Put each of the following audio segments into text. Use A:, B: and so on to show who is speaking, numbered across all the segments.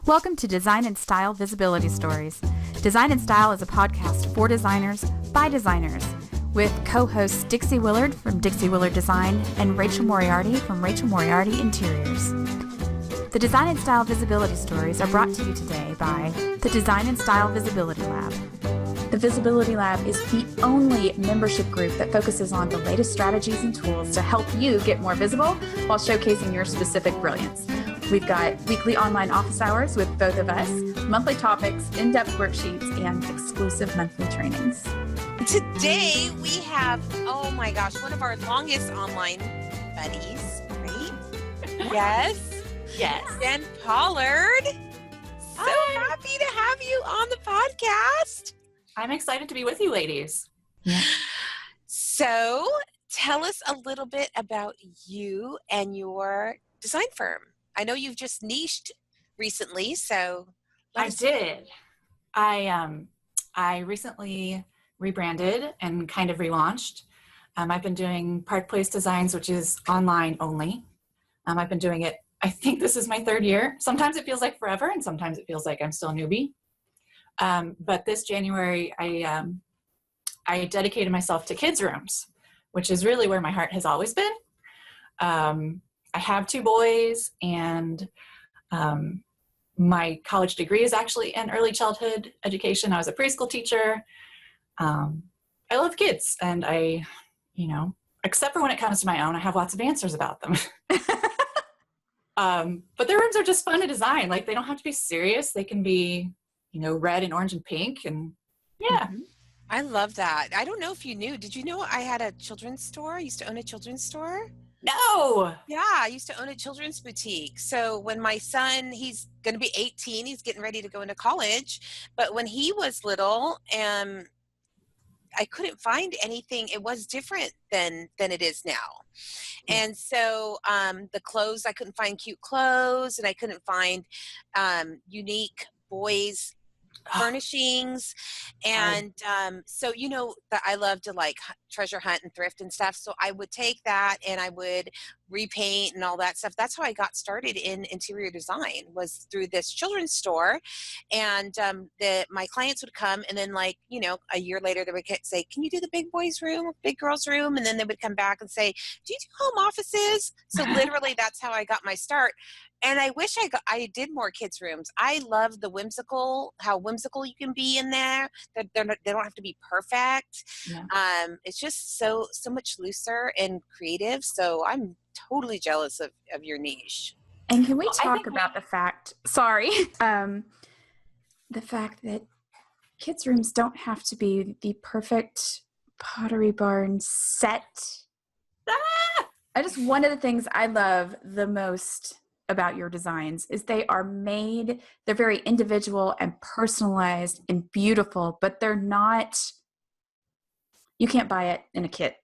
A: Welcome to Design and Style Visibility Stories. Design and Style is a podcast for designers by designers with co-hosts Dixie Willard from Dixie Willard Design and Rachel Moriarty from Rachel Moriarty Interiors. The Design and Style Visibility Stories are brought to you today by the Design and Style Visibility Lab. The Visibility Lab is the only membership group that focuses on the latest strategies and tools to help you get more visible while showcasing your specific brilliance. We've got weekly online office hours with both of us, monthly topics, in-depth worksheets, and exclusive monthly trainings.
B: Today we have, oh my gosh, one of our longest online buddies, right? Yes.
C: Yes.
B: And Pollard. So happy to have you on the podcast.
C: I'm excited to be with you ladies.
A: Yeah.
B: So tell us a little bit about you and your design firm. I know you've just niched recently, so
C: I did. I recently rebranded and kind of relaunched. I've been doing Park Place Designs, which is online only. I've been doing it, I think this is my third year. Sometimes it feels like forever, and sometimes it feels like I'm still a newbie. But this January, I dedicated myself to kids' rooms, which is really where my heart has always been. I have two boys, and my college degree is actually in early childhood education. I was a preschool teacher. I love kids, and except for when it comes to my own, I have lots of answers about them. But their rooms are just fun to design. Like, they don't have to be serious. They can be, red and orange and pink, and yeah.
B: Mm-hmm. I love that. I don't know if you knew. Did you know I had a children's store? I used to own a children's store.
C: No.
B: Yeah, I used to own a children's boutique. So when my son, he's going to be 18, he's getting ready to go into college. But when he was little, I couldn't find anything. It was different than it is now. And so the clothes, I couldn't find cute clothes, and I couldn't find unique boys furnishings. And so that I love to like treasure hunt and thrift and stuff, so I would take that and I would repaint and all that stuff. That's how I got started in interior design, was through this children's store. And my clients would come, and then a year later they would say, can you do the big boys room, big girls room? And then they would come back and say, do you do home offices? So literally that's how I got my start. And I wish I did more kids' rooms. I love how whimsical you can be in there. They don't have to be perfect. Yeah. It's just so much looser and creative. So I'm totally jealous of your niche.
A: And can we talk about the fact that kids' rooms don't have to be the perfect Pottery Barn set? One of the things I love the most about your designs is they're very individual and personalized and beautiful, but they're not, you can't buy it in a kit.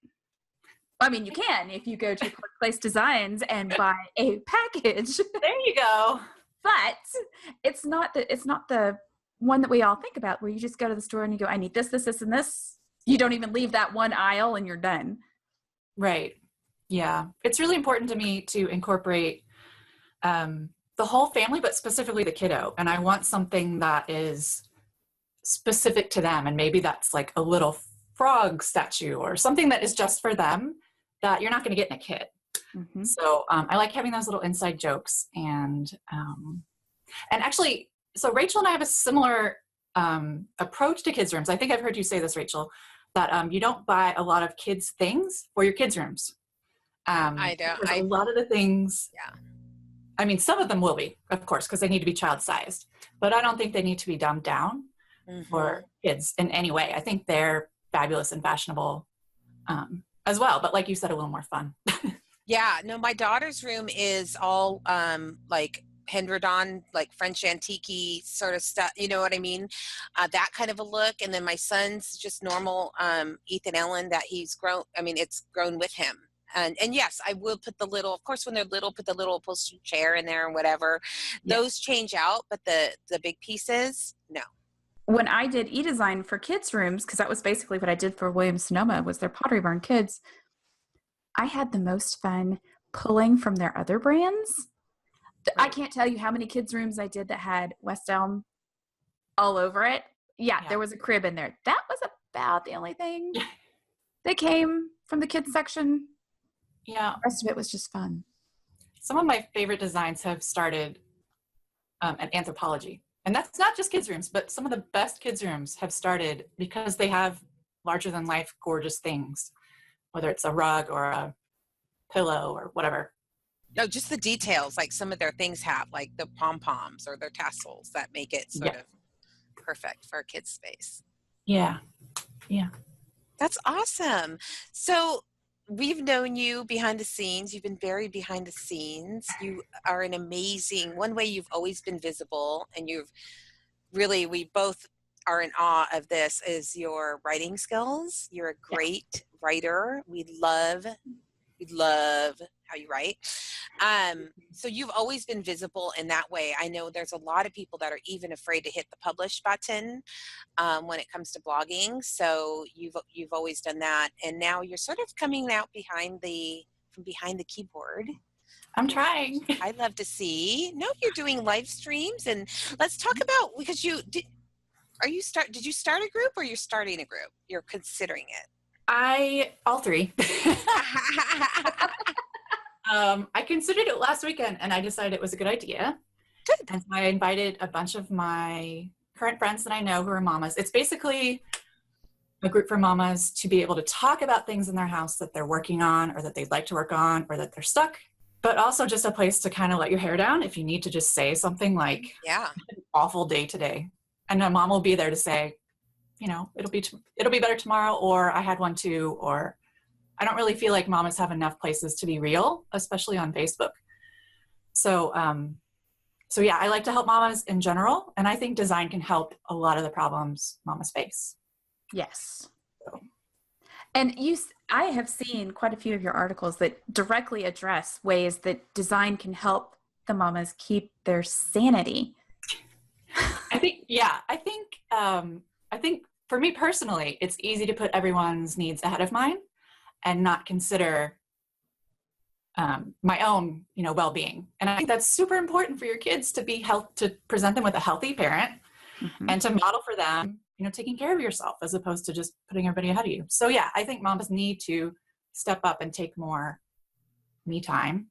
A: I mean, you can if you go to Park Place Designs and buy a package.
C: There you go.
A: But it's not the one that we all think about, where you just go to the store and you go, I need this, this, this, and this. You don't even leave that one aisle and you're done.
C: Right. Yeah. It's really important to me to incorporate the whole family, but specifically the kiddo. And I want something that is specific to them. And maybe that's like a little frog statue or something that is just for them that you're not going to get in a kit. Mm-hmm. So I like having those little inside jokes. And actually, so Rachel and I have a similar approach to kids' rooms. I think I've heard you say this, Rachel, that you don't buy a lot of kids' things for your kids' rooms.
B: I don't.
C: A lot of the things, yeah. I mean, some of them will be, of course, because they need to be child-sized. But I don't think they need to be dumbed down for kids in any way. I think they're fabulous and fashionable as well. But like you said, a little more fun.
B: Yeah. No, my daughter's room is all like Hendredon, like French antique sort of stuff. You know what I mean? That kind of a look. And then my son's just normal Ethan Allen that he's grown. I mean, it's grown with him. And yes, I will put the little, of course, when they're little, put the little upholstery chair in there and whatever. Yeah. Those change out, but the big pieces, no.
A: When I did e-design for kids' rooms, because that was basically what I did for Williams-Sonoma, was their Pottery Barn kids, I had the most fun pulling from their other brands I can't tell you how many kids' rooms I did that had West Elm all over it. Yeah, there was a crib in there. That was about the only thing that came from the kids section.
C: Yeah.
A: The rest of it was just fun.
C: Some of my favorite designs have started at Anthropology. And that's not just kids' rooms, but some of the best kids' rooms have started because they have larger than life, gorgeous things, whether it's a rug or a pillow or whatever.
B: No, just the details, like some of their things have, like the pom-poms or their tassels that make it sort of perfect for a kid's space.
C: Yeah. Yeah.
B: That's awesome. So we've known you behind the scenes. You've been very behind the scenes. You are an amazing, one way you've always been visible, and you've really, we both are in awe of this, is your writing skills. You're a great writer. We love how you write. So you've always been visible in that way. I know there's a lot of people that are even afraid to hit the publish button when it comes to blogging. So you've always done that, and now you're sort of coming out from behind the keyboard.
C: I'm trying.
B: I'd love to see. No, you're doing live streams, and let's talk about, because did you start a group, or you're starting a group? You're considering it.
C: All three. I considered it last weekend, and I decided it was a good idea.
B: Good.
C: And so I invited a bunch of my current friends that I know who are mamas. It's basically a group for mamas to be able to talk about things in their house that they're working on, or that they'd like to work on, or that they're stuck, but also just a place to kind of let your hair down if you need to just say something like,
B: yeah,
C: an awful day today. And a mom will be there to say, it'll be better tomorrow, or I had one too, or I don't really feel like mamas have enough places to be real, especially on Facebook. So yeah, I like to help mamas in general, and I think design can help a lot of the problems mamas face.
A: Yes. So. And I have seen quite a few of your articles that directly address ways that design can help the mamas keep their sanity.
C: I think for me personally, it's easy to put everyone's needs ahead of mine and not consider my own, well-being. And I think that's super important for your kids to present them with a healthy parent, and to model for them, taking care of yourself as opposed to just putting everybody ahead of you. So yeah, I think mamas need to step up and take more me time,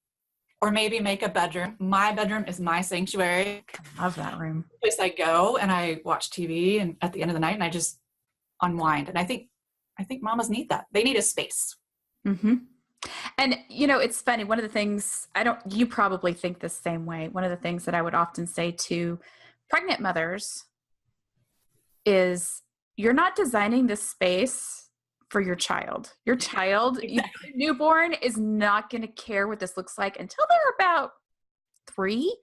C: or maybe make a bedroom. My bedroom is my sanctuary.
A: I love that room.
C: Place I go and I watch TV, and at the end of the night, and I just unwind. And I think mamas need that. They need a space.
A: Mm-hmm. And it's funny. One of the things you probably think the same way. One of the things that I would often say to pregnant mothers is, you're not designing this space for your child. Your child, your newborn, is not going to care what this looks like until they're about 3.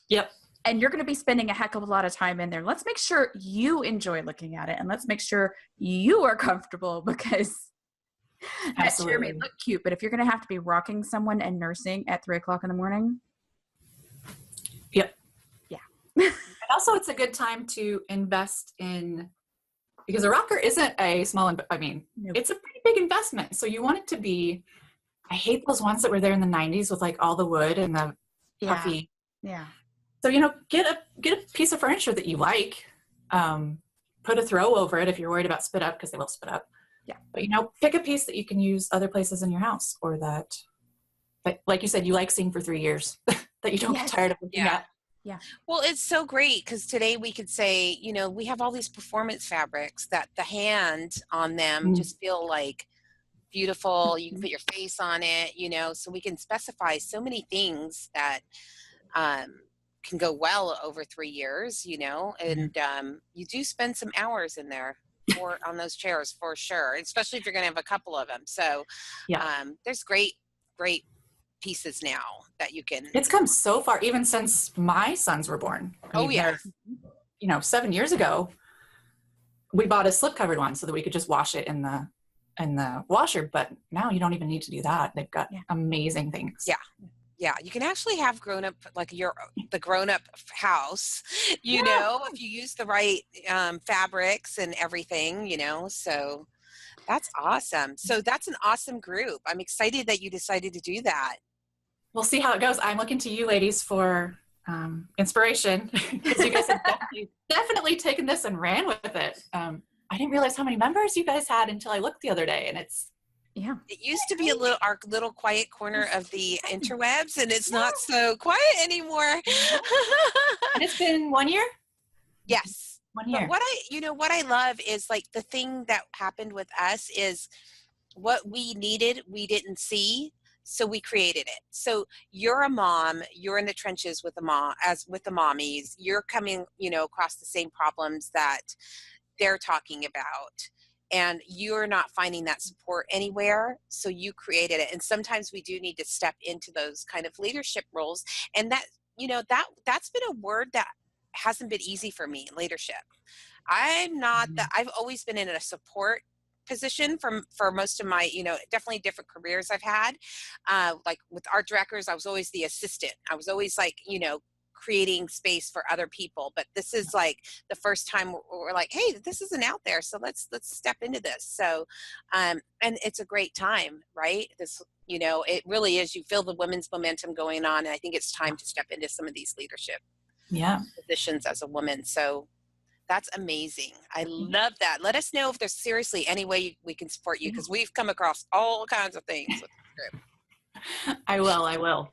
C: Yep.
A: And you're going to be spending a heck of a lot of time in there. Let's make sure you enjoy looking at it, and let's make sure you are comfortable, because that chair may look cute, but if you're going to have to be rocking someone and nursing at 3:00 in the morning.
C: Yep.
A: Yeah.
C: And also, it's a good time to invest in, because a rocker isn't a small, it's a pretty big investment. So you want it to be, I hate those ones that were there in the 90s with like all the wood and the puffy.
A: Yeah.
C: So, get a piece of furniture that you like, put a throw over it if you're worried about spit up, because they will spit up.
A: Yeah.
C: But, pick a piece that you can use other places in your house, or that like you said, you like seeing for 3 years, that you don't get tired of looking at.
B: Yeah. Well, it's so great, because today we could say, we have all these performance fabrics that the hand on them just feel like beautiful. You can put your face on it, so we can specify so many things that can go well over 3 years, and you do spend some hours in there on those chairs for sure, especially if you're going to have a couple of them. So there's great pieces now that you can.
C: It's come so far, even since my sons were born. 7 years ago, we bought a slip covered one so that we could just wash it in the washer. But now you don't even need to do that. They've got amazing things.
B: Yeah, you can actually have grown-up, like the grown-up house, if you use the right fabrics and everything, so that's awesome. So that's an awesome group. I'm excited that you decided to do that.
C: we'll see how it goes. I'm looking to you ladies for inspiration because you guys have definitely taken this and ran with it. I didn't realize how many members you guys had until I looked the other day, and it's
B: it used to be our little quiet corner of the interwebs, and it's not so quiet anymore.
C: And it's been 1 year?
B: Yes.
C: 1 year.
B: But what I love is like the thing that happened with us is what we needed, we didn't see. So we created it. So you're a mom, you're in the trenches with the mommies, you're coming, across the same problems that they're talking about, and you're not finding that support anywhere. So you created it. And sometimes we do need to step into those kind of leadership roles. And that, that's been a word that hasn't been easy for me, leadership. I'm not I've always been in a support position for most of my, definitely different careers I've had. Like with art directors, I was always the assistant. I was always like, creating space for other people. But this is like the first time we're like, hey, this isn't out there. So let's step into this. So, and it's a great time, right? This, it really is. You feel the women's momentum going on. And I think it's time to step into some of these leadership positions as a woman. So that's amazing. I love that. Let us know if there's seriously any way we can support you, because we've come across all kinds of things with the group.
C: I will.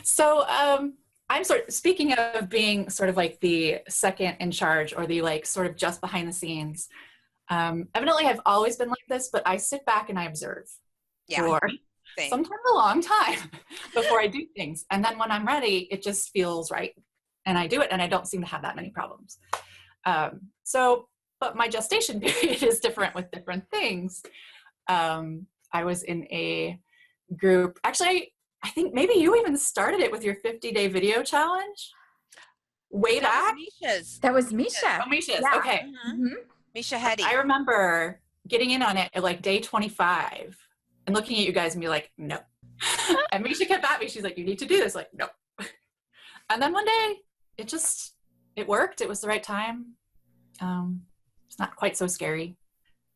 C: So I'm speaking of being sort of like the second in charge, or the like sort of just behind the scenes. Evidently I've always been like this, but I sit back and I observe for sometimes a long time before I do things. And then when I'm ready, it just feels right. And I do it, and I don't seem to have that many problems. But my gestation period is different with different things. I was in a group, actually, I think maybe you even started it with your 50-day video challenge way back.
A: That was Misha.
C: Oh, Misha's,
A: Yeah.
C: okay.
B: Mm-hmm. Misha Hetty.
C: I remember getting in on it at like day 25 and looking at you guys and be like, no. And Misha kept at me. She's like, you need to do this. Like, no. And then one day, it worked. It was the right time. It's not quite so scary.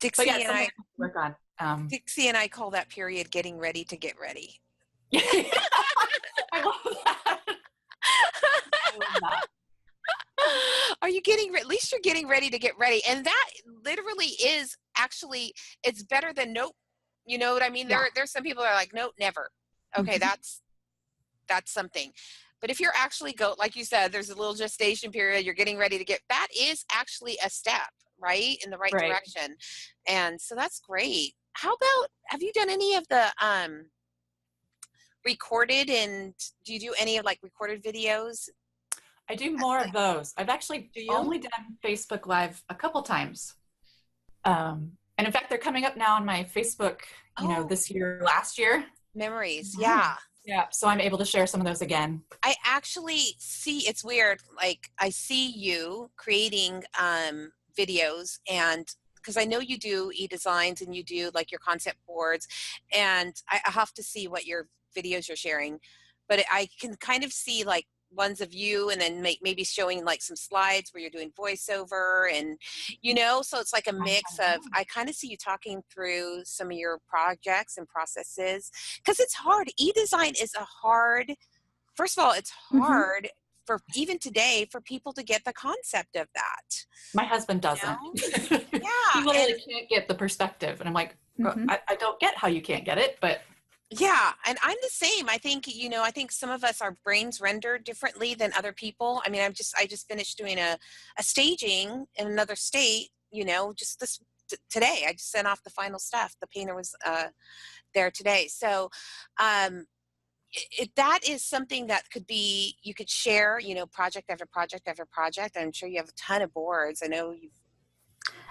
B: Dixie and I
C: work on.
B: Dixie and I call that period getting ready to get ready.
C: I love that.
B: Are you getting, at least you're getting ready to get ready. And that literally is actually, it's better than nope. You know what I mean? There's some people that are like, nope, never. Okay. That's something. But if you're actually like you said, there's a little gestation period, you're getting ready to that is actually a step, right? In the right direction. And so that's great. How about, have you done any of the recorded, and do you do any of like recorded videos?
C: I do more of those. I've actually only done Facebook Live a couple times. And in fact, they're coming up now on my Facebook, this year, last year.
B: Memories. Yeah.
C: Yeah, so I'm able to share some of those again.
B: I actually see, it's weird, like I see you creating videos, and because I know you do e-designs and you do like your concept boards, and I have to see what your videos you're sharing, but I can kind of see like ones of you, and then maybe showing like some slides where you're doing voiceover, and so it's like a mix of, I kind of see you talking through some of your projects and processes, because it's hard. E-design is first of all, it's hard for even today for people to get the concept of that.
C: My husband doesn't.
B: Yeah.
C: He literally can't get the perspective, and I'm like, I don't get how you can't get it, but
B: yeah, and I'm the same. I think, I think some of us, our brains render differently than other people. I mean, I just finished doing a staging in another state, just today. I just sent off the final stuff. The painter was there today. So that is something that you could share, project after project after project. I'm sure you have a ton of boards. I know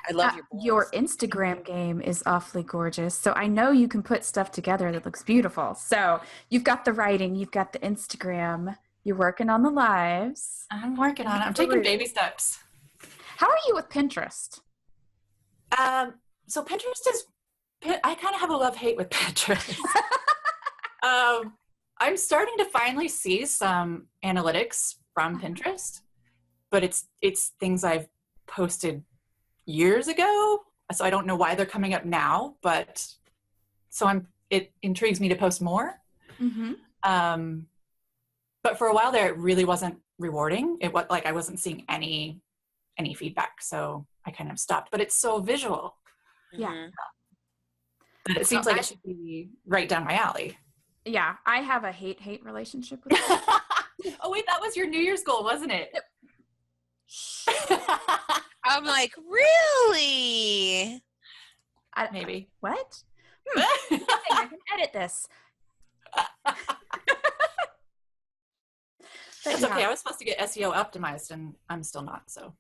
B: I love your boards.
A: Your Instagram game is awfully gorgeous. So I know you can put stuff together that looks beautiful. So you've got the writing, you've got the Instagram, you're working on the lives.
C: I'm working on it. I'm taking baby steps.
A: How are you with Pinterest?
C: So Pinterest I kind of have a love-hate with Pinterest. I'm starting to finally see some analytics from Pinterest, but it's things I've posted years ago, so I don't know why they're coming up now, but it intrigues me to post more. But for a while there, it really wasn't rewarding. It was like I wasn't seeing any feedback, so I kind of stopped. But it's so visual.
A: Yeah.
C: That it seems like it should be right down my alley.
A: Yeah, I have a hate relationship with it.
C: Oh wait, that was your New Year's goal, wasn't it?
B: I'm like, really?
C: Maybe.
A: What? I can edit this.
C: That's okay. I was supposed to get SEO optimized, and I'm still not. So.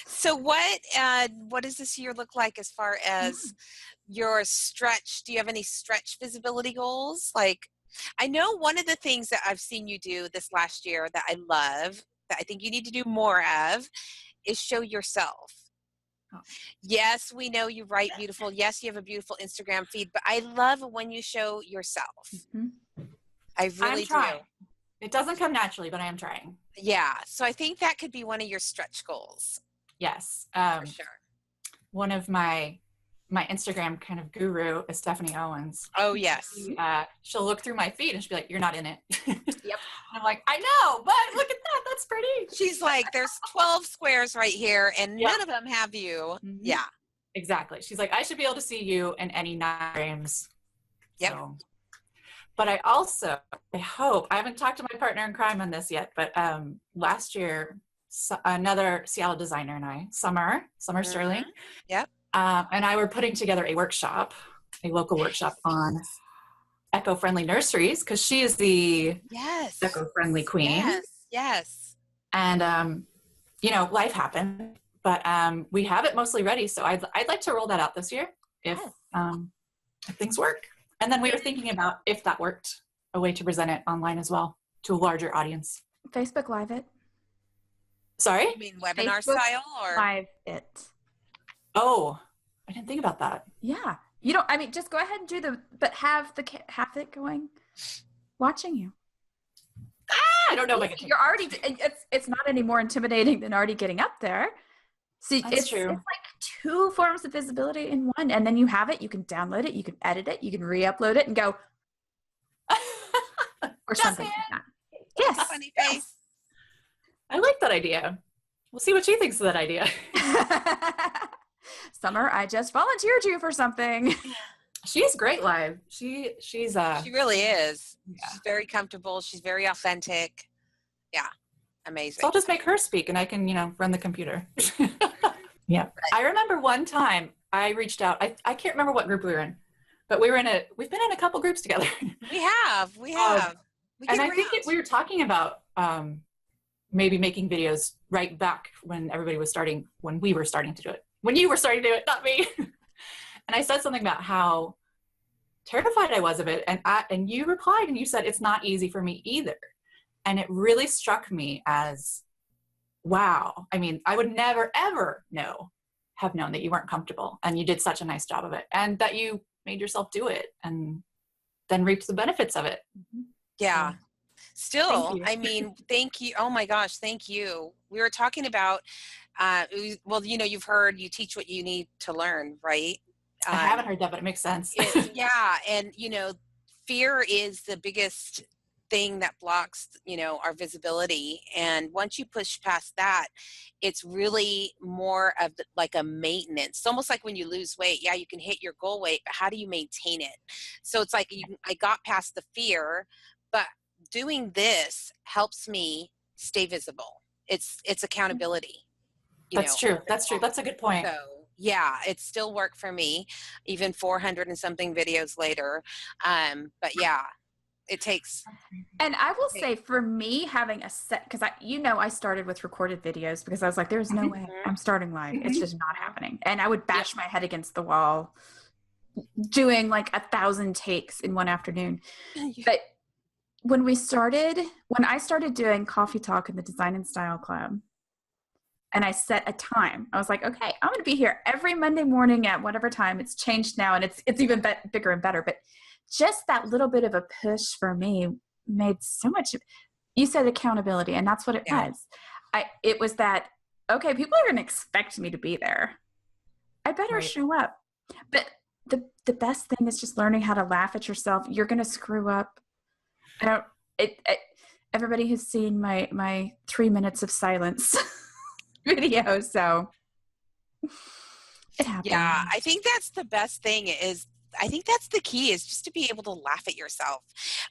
B: So what does this year look like as far as your stretch? Do you have any stretch visibility goals? Like, I know one of the things that I've seen you do this last year that I love, that I think you need to do more of, is show yourself. Oh. Yes, we know you write beautiful. Yes, you have a beautiful Instagram feed, but I love when you show yourself. I really do.
C: It doesn't come naturally, but I am trying.
B: Yeah. So I think that could be one of your stretch goals.
C: Yes.
B: For sure.
C: One of my Instagram kind of guru is Stephanie Owens.
B: Oh, yes.
C: She'll look through my feed and she'll be like, you're not in it.
B: Yep.
C: And I'm like, I know, but look at that. That's pretty.
B: She's like, there's 12 squares right here and none of them have you. Yeah.
C: Exactly. She's like, I should be able to see you in any 9 frames.
B: Yep.
C: So, but I hope, I haven't talked to my partner in crime on this yet, but last year, another Seattle designer and I, Summer Stirling.
B: Yep.
C: And I were putting together a local workshop on eco-friendly nurseries, because she is the eco-friendly queen.
B: Yes.
C: And, life happened, but we have it mostly ready. So I'd like to roll that out this year if things work. And then we were thinking about, if that worked, a way to present it online as well to a larger audience.
A: Facebook Live it.
C: Sorry?
B: You mean webinar style or?
A: Live it.
C: Oh, I didn't think about that.
A: Yeah. Just go ahead and but have it going, watching you.
C: I don't know if I can.
A: You're already, it's not any more intimidating than already getting up there. See, it's true. It's like 2 forms of visibility in one, and then you have it. You can download it. You can edit it. You can re-upload it and go, or something like that. Yes.
B: Funny face.
C: I like that idea. We'll see what she thinks of that idea.
A: Summer, I just volunteered you for something.
C: She's great live. She
B: really is.
C: Yeah.
B: She's very comfortable. She's very authentic. Yeah. Amazing.
C: So I'll just make her speak and I can, run the computer. Yeah. I remember one time I reached out. I can't remember what group we were in, but we've been in a couple groups together.
B: We have.
C: And I think we were talking about maybe making videos right back when we were starting to do it. When you were starting to do it, not me. And I said something about how terrified I was of it. And you replied and you said, it's not easy for me either. And it really struck me as, wow. I mean, I would never, ever have known that you weren't comfortable, and you did such a nice job of it, and that you made yourself do it and then reaped the benefits of it.
B: Yeah.
C: So,
B: still, I mean, thank you. Oh my gosh. Thank you. We were talking about, you've heard you teach what you need to learn, right?
C: I haven't heard that, but it makes sense.
B: Yeah. And, fear is the biggest thing that blocks, our visibility. And once you push past that, it's really more of like a maintenance. It's almost like when you lose weight. Yeah, you can hit your goal weight, but how do you maintain it? So it's like I got past the fear, but doing this helps me stay visible. It's accountability.
C: That's true. That's true. That's a good point.
B: So, yeah, it still worked for me, even 400 and something videos later. But yeah, it takes.
A: And I will say, for me, having a set, because I started with recorded videos because I was like, there's no way I'm starting live. It's just not happening. And I would bash my head against the wall doing like 1,000 takes in one afternoon. But when I started doing Coffee Talk in the Design+Style Club, and I set a time, I was like, okay, I'm going to be here every Monday morning at whatever time. It's changed now, and it's even bigger and better. But just that little bit of a push for me made so much. You said accountability, and that's what it was. It was that, okay, people are going to expect me to be there. I better show up. But the best thing is just learning how to laugh at yourself. You're going to screw up. I don't, everybody who's seen my 3 minutes of silence video. So it happens.
B: Yeah, I think that's the best thing is I think that's the key is just to be able to laugh at yourself.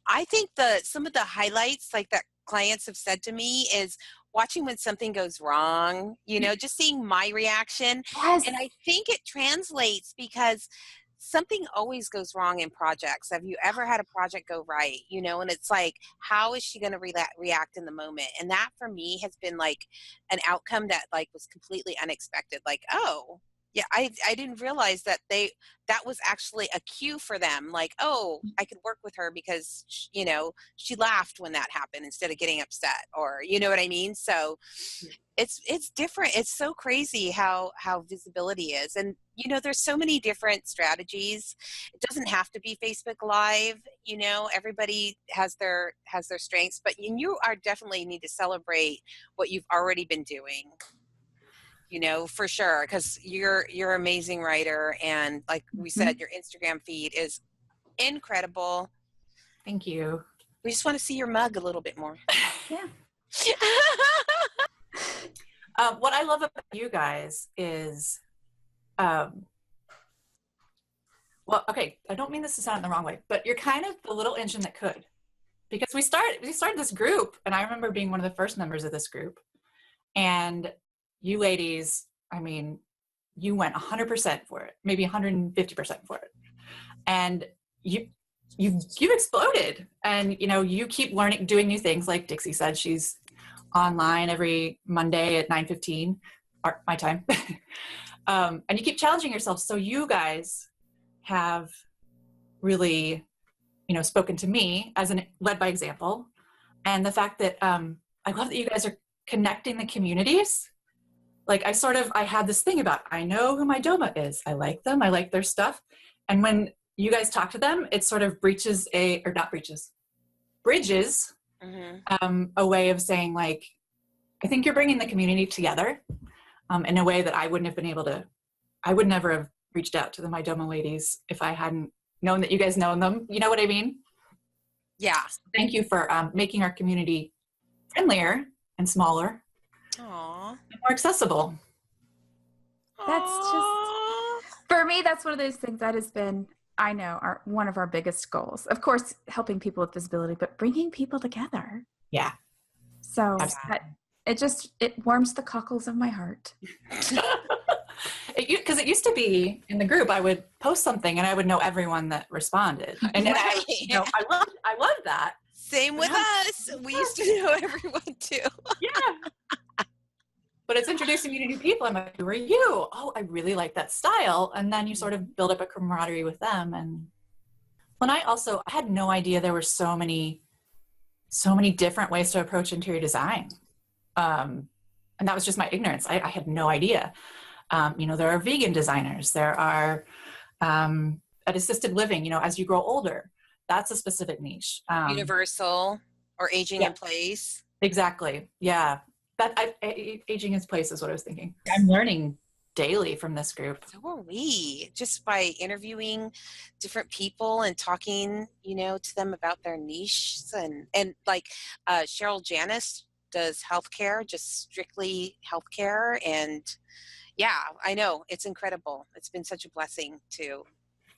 B: I think some of the highlights like that clients have said to me is watching when something goes wrong, just seeing my reaction.
A: Yes.
B: And I think it translates because something always goes wrong in projects. Have you ever had a project go right? And it's like, how is she going to react in the moment? And that for me has been like an outcome that like was completely unexpected. Like, oh, yeah, I didn't realize that that was actually a cue for them. Like, oh, I could work with her because, she laughed when that happened instead of getting upset, or, you know what I mean? So it's different. It's so crazy how visibility is. And, there's so many different strategies. It doesn't have to be Facebook Live. Everybody has their strengths, but you are definitely need to celebrate what you've already been doing. For sure, because you're an amazing writer, and like we said, your Instagram feed is incredible.
C: Thank you.
B: We just want to see your mug a little bit more.
A: Yeah.
C: What I love about you guys is, well, okay, I don't mean this to sound in the wrong way, but you're kind of the little engine that could, because we started this group, and I remember being one of the first members of this group, and you ladies, I mean, you went 100% for it, maybe 150% for it. And you've exploded, and, you keep learning, doing new things. Like Dixie said, she's online every Monday at 9:15, my time. And you keep challenging yourself. So you guys have really, spoken to me as led by example. And the fact that, I love that you guys are connecting the communities. Like I had this thing about, I know who my Doma is. I like them. I like their stuff. And when you guys talk to them, it sort of bridges a way of saying, like, I think you're bringing the community together in a way that I would never have reached out to the My Doma ladies if I hadn't known that you guys know them. You know what I mean?
B: Yeah.
C: So thank you for making our community friendlier and smaller.
B: Aww.
C: More accessible.
A: That's just, for me, that's one of those things that has been, I know, one of our biggest goals. Of course, helping people with disability, but bringing people together.
C: Yeah.
A: So it warms the cockles of my heart.
C: Because it used to be in the group, I would post something and I would know everyone that responded. And
B: Right.
C: I love that.
B: Same with us. We used to know everyone too.
C: Yeah. But it's introducing me to new people. I'm like, who are you? Oh, I really like that style. And then you sort of build up a camaraderie with them. And when I had no idea there were so many different ways to approach interior design. And that was just my ignorance. I had no idea. There are vegan designers. There are at assisted living, as you grow older, that's a specific niche.
B: Universal or aging in place.
C: Exactly. Yeah. Aging in place is what I was thinking. I'm learning daily from this group.
B: So are we, just by interviewing different people and talking, to them about their niches and like Cheryl Janis does healthcare, just strictly healthcare. And yeah, I know it's incredible. It's been such a blessing to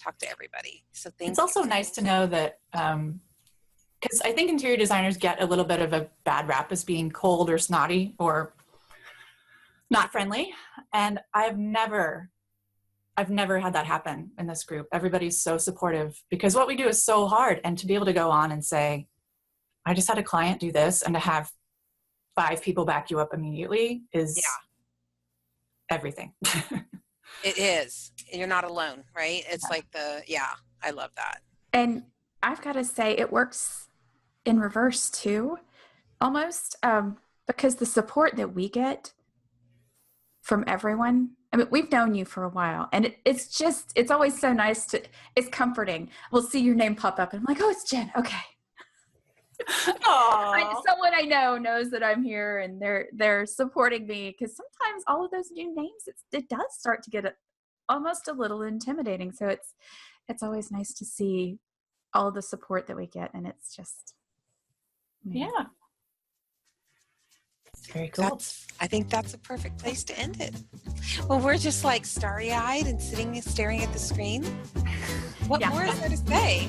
B: talk to everybody. So thank you.
C: It's also nice to know that, because I think interior designers get a little bit of a bad rap as being cold or snotty or not friendly. And I've never had that happen in this group. Everybody's so supportive because what we do is so hard. And to be able to go on and say, I just had a client do this, and to have 5 people back you up immediately is everything.
B: It is. You're not alone, right? It's like I love that.
A: And I've got to say it works in reverse too, almost, because the support that we get from everyone, I mean, we've known you for a while, and it's always so nice it's comforting. We'll see your name pop up and I'm like, oh, it's Jen. Okay. Someone I know knows that I'm here, and they're supporting me, because sometimes all of those new names, it does start to get almost a little intimidating. So it's always nice to see all the support that we get, and it's just amazing.
C: Yeah. Very cool.
B: I think that's a perfect place to end it. Well, we're just like starry-eyed and staring at the screen. What more is there to say?